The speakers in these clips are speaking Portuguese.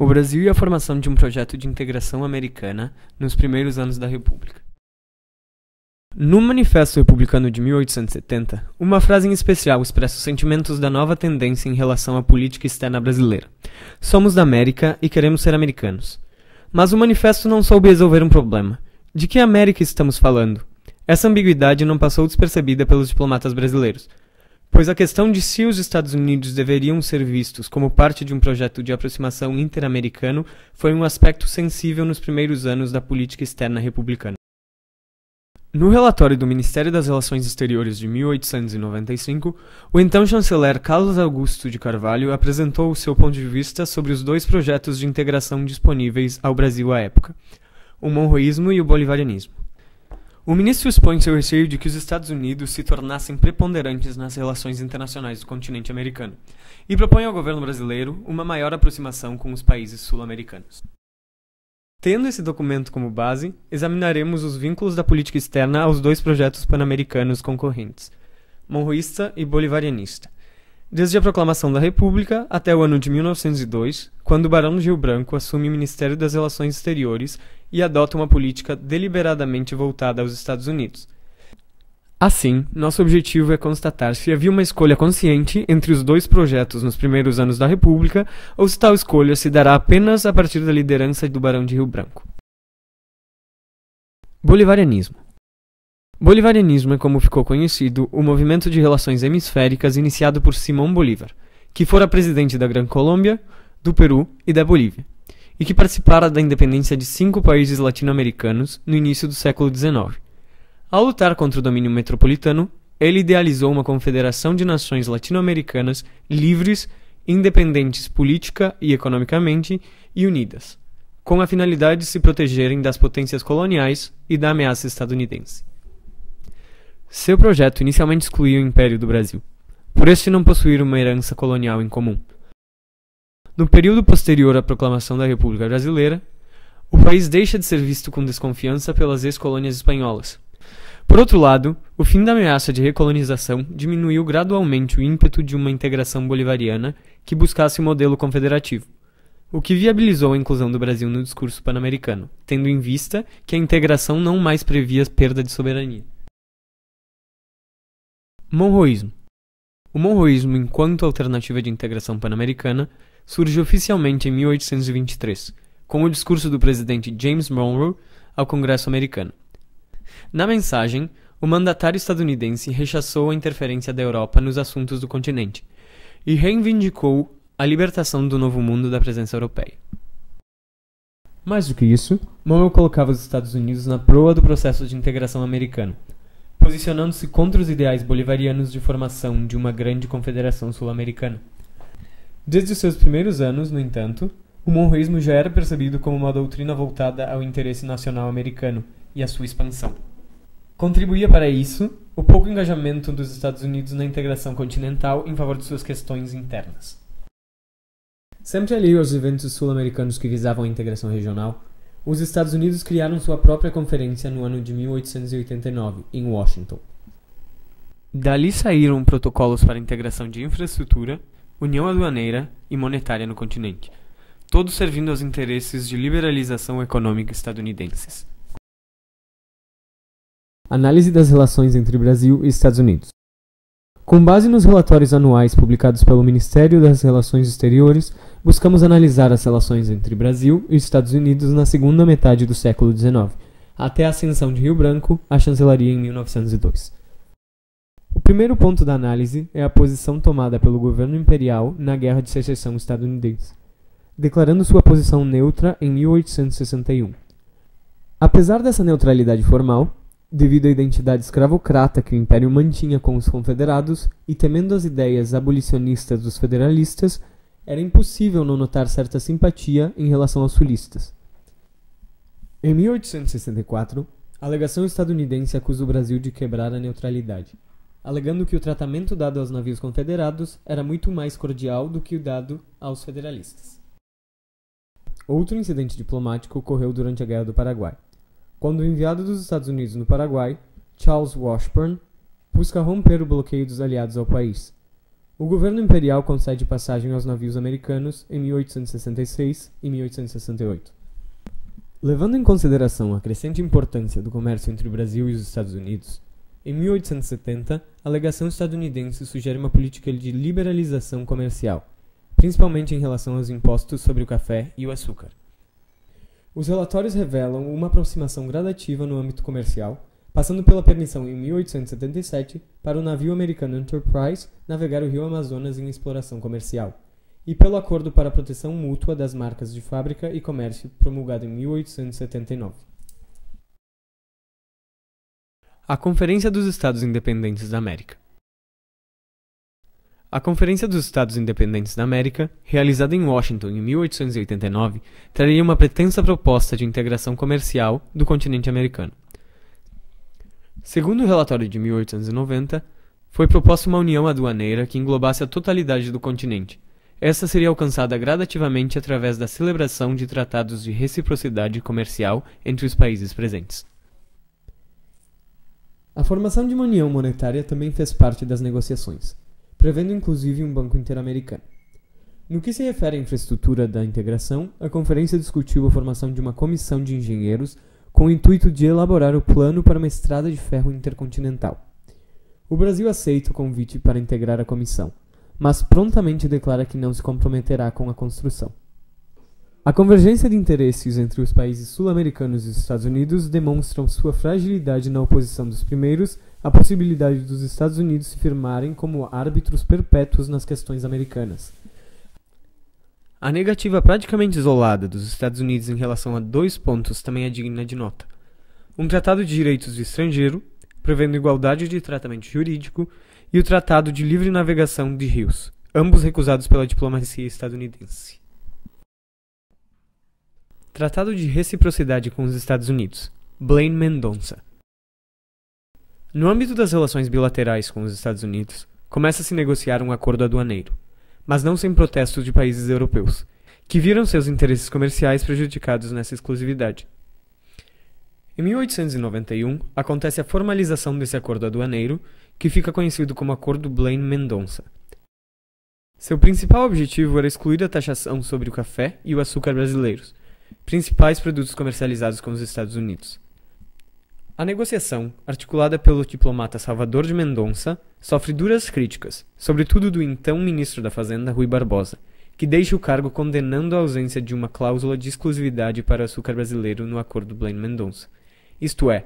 O Brasil e a formação de um projeto de integração americana nos primeiros anos da República. No Manifesto Republicano de 1870, uma frase em especial expressa os sentimentos da nova tendência em relação à política externa brasileira. Somos da América e queremos ser americanos. Mas o manifesto não soube resolver um problema. De que América estamos falando? Essa ambiguidade não passou despercebida pelos diplomatas brasileiros, pois a questão de se os Estados Unidos deveriam ser vistos como parte de um projeto de aproximação interamericano foi um aspecto sensível nos primeiros anos da política externa republicana. No relatório do Ministério das Relações Exteriores de 1895, o então chanceler Carlos Augusto de Carvalho apresentou o seu ponto de vista sobre os dois projetos de integração disponíveis ao Brasil à época, o monroísmo e o bolivarianismo. O ministro expõe seu receio de que os Estados Unidos se tornassem preponderantes nas relações internacionais do continente americano, e propõe ao governo brasileiro uma maior aproximação com os países sul-americanos. Tendo esse documento como base, examinaremos os vínculos da política externa aos dois projetos pan-americanos concorrentes, monroísta e bolivarianista, desde a proclamação da República até o ano de 1902, quando o Barão de Rio Branco assume o Ministério das Relações Exteriores e adota uma política deliberadamente voltada aos Estados Unidos. Assim, nosso objetivo é constatar se havia uma escolha consciente entre os dois projetos nos primeiros anos da República ou se tal escolha se dará apenas a partir da liderança do Barão de Rio Branco. Bolivarianismo. Bolivarianismo é, como ficou conhecido, o movimento de relações hemisféricas iniciado por Simão Bolívar, que fora presidente da Gran Colômbia, do Peru e da Bolívia, e que participara da independência de 5 países latino-americanos no início do século XIX. Ao lutar contra o domínio metropolitano, ele idealizou uma confederação de nações latino-americanas livres, independentes política e economicamente e unidas, com a finalidade de se protegerem das potências coloniais e da ameaça estadunidense. Seu projeto inicialmente excluía o Império do Brasil, por este não possuir uma herança colonial em comum. No período posterior à proclamação da República Brasileira, o país deixa de ser visto com desconfiança pelas ex-colônias espanholas. Por outro lado, o fim da ameaça de recolonização diminuiu gradualmente o ímpeto de uma integração bolivariana que buscasse um modelo confederativo, o que viabilizou a inclusão do Brasil no discurso pan-americano, tendo em vista que a integração não mais previa perda de soberania. Monroísmo. O monroísmo, enquanto alternativa de integração pan-americana, surge oficialmente em 1823, com o discurso do presidente James Monroe ao Congresso americano. Na mensagem, o mandatário estadunidense rechaçou a interferência da Europa nos assuntos do continente e reivindicou a libertação do Novo Mundo da presença europeia. Mais do que isso, Monroe colocava os Estados Unidos na proa do processo de integração americano, posicionando-se contra os ideais bolivarianos de formação de uma grande confederação sul-americana. Desde os seus primeiros anos, no entanto, o monroísmo já era percebido como uma doutrina voltada ao interesse nacional americano e à sua expansão. Contribuía para isso o pouco engajamento dos Estados Unidos na integração continental em favor de suas questões internas. Sempre alheio aos eventos sul-americanos que visavam a integração regional, os Estados Unidos criaram sua própria conferência no ano de 1889, em Washington. Dali saíram protocolos para a integração de infraestrutura, união aduaneira e monetária no continente, todos servindo aos interesses de liberalização econômica estadunidenses. Análise das relações entre Brasil e Estados Unidos. Com base nos relatórios anuais publicados pelo Ministério das Relações Exteriores, buscamos analisar as relações entre Brasil e Estados Unidos na segunda metade do século XIX, até a ascensão de Rio Branco à chancelaria em 1902. O primeiro ponto da análise é a posição tomada pelo governo imperial na Guerra de Secessão estadunidense, declarando sua posição neutra em 1861. Apesar dessa neutralidade formal, devido à identidade escravocrata que o Império mantinha com os confederados e temendo as ideias abolicionistas dos federalistas, era impossível não notar certa simpatia em relação aos sulistas. Em 1864, a alegação estadunidense acusa o Brasil de quebrar a neutralidade, alegando que o tratamento dado aos navios confederados era muito mais cordial do que o dado aos federalistas. Outro incidente diplomático ocorreu durante a Guerra do Paraguai, quando o enviado dos Estados Unidos no Paraguai, Charles Washburn, busca romper o bloqueio dos aliados ao país. O governo imperial concede passagem aos navios americanos em 1866 e 1868. Levando em consideração a crescente importância do comércio entre o Brasil e os Estados Unidos, em 1870, a legação estadunidense sugere uma política de liberalização comercial, principalmente em relação aos impostos sobre o café e o açúcar. Os relatórios revelam uma aproximação gradativa no âmbito comercial, passando pela permissão em 1877 para o navio americano Enterprise navegar o rio Amazonas em exploração comercial, e pelo Acordo para a Proteção Mútua das Marcas de Fábrica e Comércio promulgado em 1879. A Conferência dos Estados Independentes da América. A Conferência dos Estados Independentes da América, realizada em Washington em 1889, traria uma pretensa proposta de integração comercial do continente americano. Segundo o relatório de 1890, foi proposta uma união aduaneira que englobasse a totalidade do continente. Essa seria alcançada gradativamente através da celebração de tratados de reciprocidade comercial entre os países presentes. A formação de uma união monetária também fez parte das negociações, prevendo inclusive um banco interamericano. No que se refere à infraestrutura da integração, a conferência discutiu a formação de uma comissão de engenheiros com o intuito de elaborar o plano para uma estrada de ferro intercontinental. O Brasil aceita o convite para integrar a comissão, mas prontamente declara que não se comprometerá com a construção. A convergência de interesses entre os países sul-americanos e os Estados Unidos demonstram sua fragilidade na oposição dos primeiros à possibilidade dos Estados Unidos se firmarem como árbitros perpétuos nas questões americanas. A negativa praticamente isolada dos Estados Unidos em relação a dois pontos também é digna de nota. Um tratado de direitos do estrangeiro, prevendo igualdade de tratamento jurídico, e o Tratado de Livre Navegação de Rios, ambos recusados pela diplomacia estadunidense. Tratado de Reciprocidade com os Estados Unidos, Blaine-Mendonça. No âmbito das relações bilaterais com os Estados Unidos, começa-se a negociar um acordo aduaneiro, mas não sem protestos de países europeus, que viram seus interesses comerciais prejudicados nessa exclusividade. Em 1891, acontece a formalização desse acordo aduaneiro, que fica conhecido como Acordo Blaine-Mendonça. Seu principal objetivo era excluir a taxação sobre o café e o açúcar brasileiros, principais produtos comercializados com os Estados Unidos. A negociação, articulada pelo diplomata Salvador de Mendonça, sofre duras críticas, sobretudo do então ministro da Fazenda, Rui Barbosa, que deixa o cargo condenando a ausência de uma cláusula de exclusividade para o açúcar brasileiro no Acordo Blaine-Mendonça. Isto é,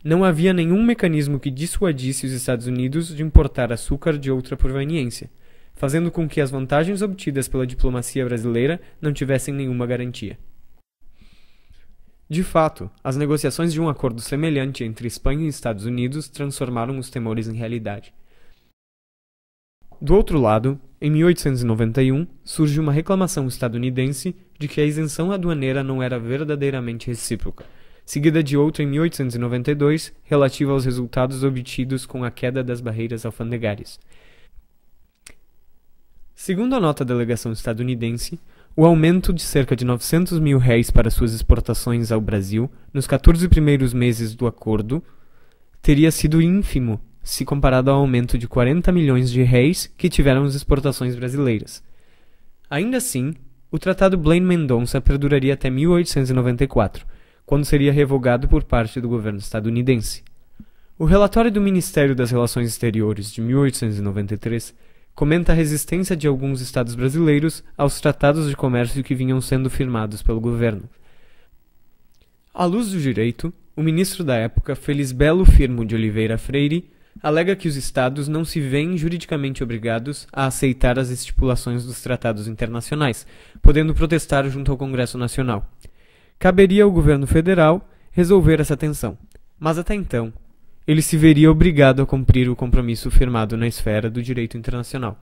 não havia nenhum mecanismo que dissuadisse os Estados Unidos de importar açúcar de outra proveniência, fazendo com que as vantagens obtidas pela diplomacia brasileira não tivessem nenhuma garantia. De fato, as negociações de um acordo semelhante entre Espanha e Estados Unidos transformaram os temores em realidade. Do outro lado, em 1891, surge uma reclamação estadunidense de que a isenção aduaneira não era verdadeiramente recíproca, seguida de outra em 1892, relativa aos resultados obtidos com a queda das barreiras alfandegárias. Segundo a nota da delegação estadunidense, o aumento de cerca de R$900 mil para suas exportações ao Brasil nos 14 primeiros meses do acordo teria sido ínfimo se comparado ao aumento de R$40 milhões que tiveram as exportações brasileiras. Ainda assim, o Tratado Blaine-Mendonça perduraria até 1894, quando seria revogado por parte do governo estadunidense. O relatório do Ministério das Relações Exteriores de 1893 comenta a resistência de alguns estados brasileiros aos tratados de comércio que vinham sendo firmados pelo governo. À luz do direito, o ministro da época, Felisbelo Firmo de Oliveira Freire, alega que os estados não se veem juridicamente obrigados a aceitar as estipulações dos tratados internacionais, podendo protestar junto ao Congresso Nacional. Caberia ao governo federal resolver essa tensão, mas até então, ele se veria obrigado a cumprir o compromisso firmado na esfera do direito internacional.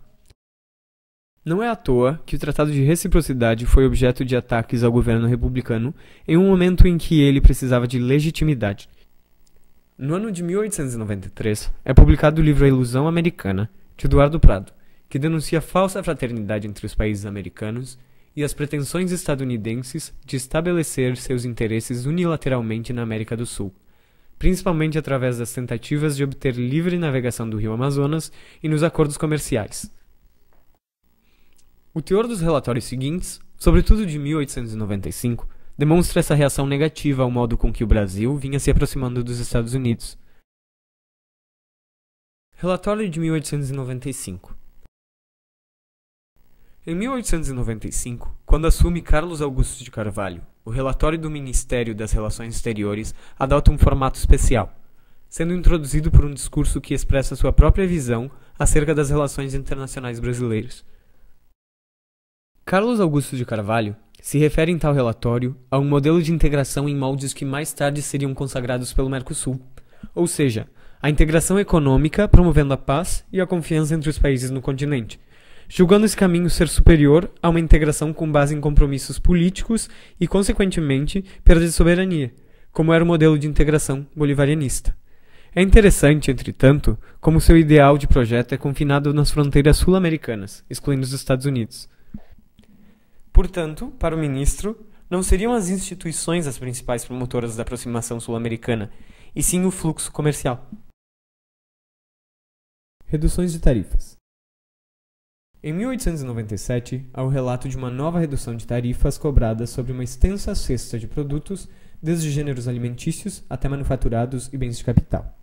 Não é à toa que o Tratado de Reciprocidade foi objeto de ataques ao governo republicano em um momento em que ele precisava de legitimidade. No ano de 1893, é publicado o livro A Ilusão Americana, de Eduardo Prado, que denuncia a falsa fraternidade entre os países americanos e as pretensões estadunidenses de estabelecer seus interesses unilateralmente na América do Sul, principalmente através das tentativas de obter livre navegação do rio Amazonas e nos acordos comerciais. O teor dos relatórios seguintes, sobretudo de 1895, demonstra essa reação negativa ao modo com que o Brasil vinha se aproximando dos Estados Unidos. Relatório de 1895. Em 1895, quando assume Carlos Augusto de Carvalho, o relatório do Ministério das Relações Exteriores adota um formato especial, sendo introduzido por um discurso que expressa sua própria visão acerca das relações internacionais brasileiras. Carlos Augusto de Carvalho se refere em tal relatório a um modelo de integração em moldes que mais tarde seriam consagrados pelo Mercosul, ou seja, a integração econômica promovendo a paz e a confiança entre os países no continente, julgando esse caminho ser superior a uma integração com base em compromissos políticos e, consequentemente, perda de soberania, como era o modelo de integração bolivarianista. É interessante, entretanto, como seu ideal de projeto é confinado nas fronteiras sul-americanas, excluindo os Estados Unidos. Portanto, para o ministro, não seriam as instituições as principais promotoras da aproximação sul-americana, e sim o fluxo comercial. Reduções de tarifas. Em 1897, há o relato de uma nova redução de tarifas cobradas sobre uma extensa cesta de produtos, desde gêneros alimentícios até manufaturados e bens de capital.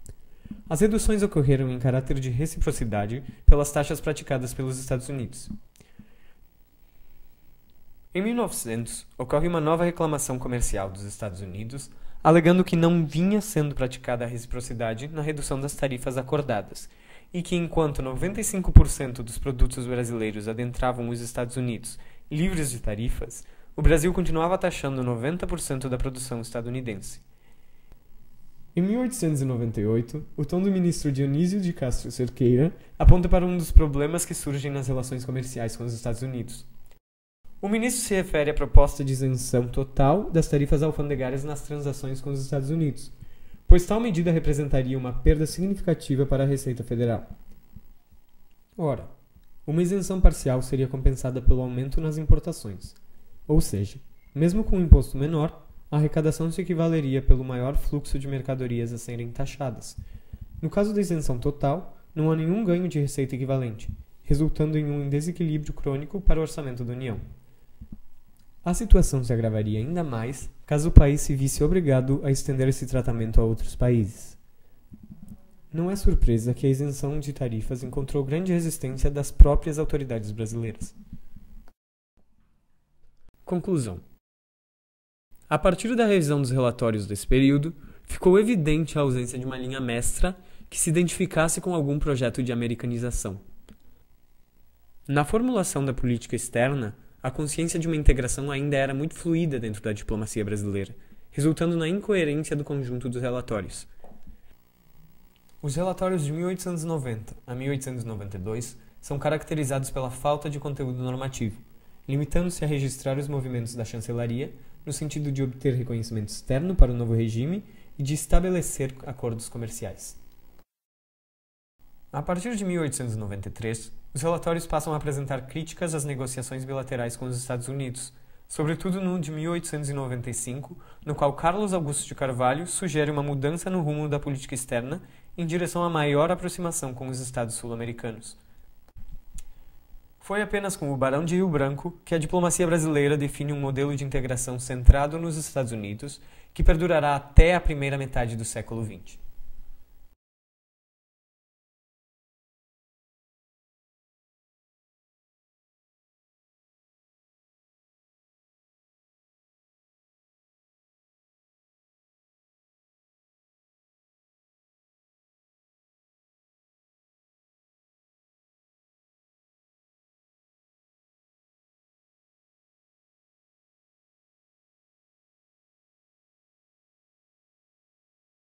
As reduções ocorreram em caráter de reciprocidade pelas taxas praticadas pelos Estados Unidos. Em 1900, ocorre uma nova reclamação comercial dos Estados Unidos, alegando que não vinha sendo praticada a reciprocidade na redução das tarifas acordadas, e que enquanto 95% dos produtos brasileiros adentravam os Estados Unidos livres de tarifas, o Brasil continuava taxando 90% da produção estadunidense. Em 1898, o tom do ministro Dionísio de Castro Cerqueira aponta para um dos problemas que surgem nas relações comerciais com os Estados Unidos. O ministro se refere à proposta de isenção total das tarifas alfandegárias nas transações com os Estados Unidos, pois tal medida representaria uma perda significativa para a Receita Federal. Ora, uma isenção parcial seria compensada pelo aumento nas importações, ou seja, mesmo com um imposto menor, a arrecadação se equivaleria pelo maior fluxo de mercadorias a serem taxadas. No caso da isenção total, não há nenhum ganho de receita equivalente, resultando em um desequilíbrio crônico para o orçamento da União. A situação se agravaria ainda mais caso o país se visse obrigado a estender esse tratamento a outros países. Não é surpresa que a isenção de tarifas encontrou grande resistência das próprias autoridades brasileiras. Conclusão. A partir da revisão dos relatórios desse período, ficou evidente a ausência de uma linha mestra que se identificasse com algum projeto de americanização. Na formulação da política externa, a consciência de uma integração ainda era muito fluida dentro da diplomacia brasileira, resultando na incoerência do conjunto dos relatórios. Os relatórios de 1890 a 1892 são caracterizados pela falta de conteúdo normativo, limitando-se a registrar os movimentos da chancelaria no sentido de obter reconhecimento externo para o novo regime e de estabelecer acordos comerciais. A partir de 1893, os relatórios passam a apresentar críticas às negociações bilaterais com os Estados Unidos, sobretudo no de 1895, no qual Carlos Augusto de Carvalho sugere uma mudança no rumo da política externa em direção a maior aproximação com os Estados sul-americanos. Foi apenas com o Barão de Rio Branco que a diplomacia brasileira define um modelo de integração centrado nos Estados Unidos que perdurará até a primeira metade do século XX.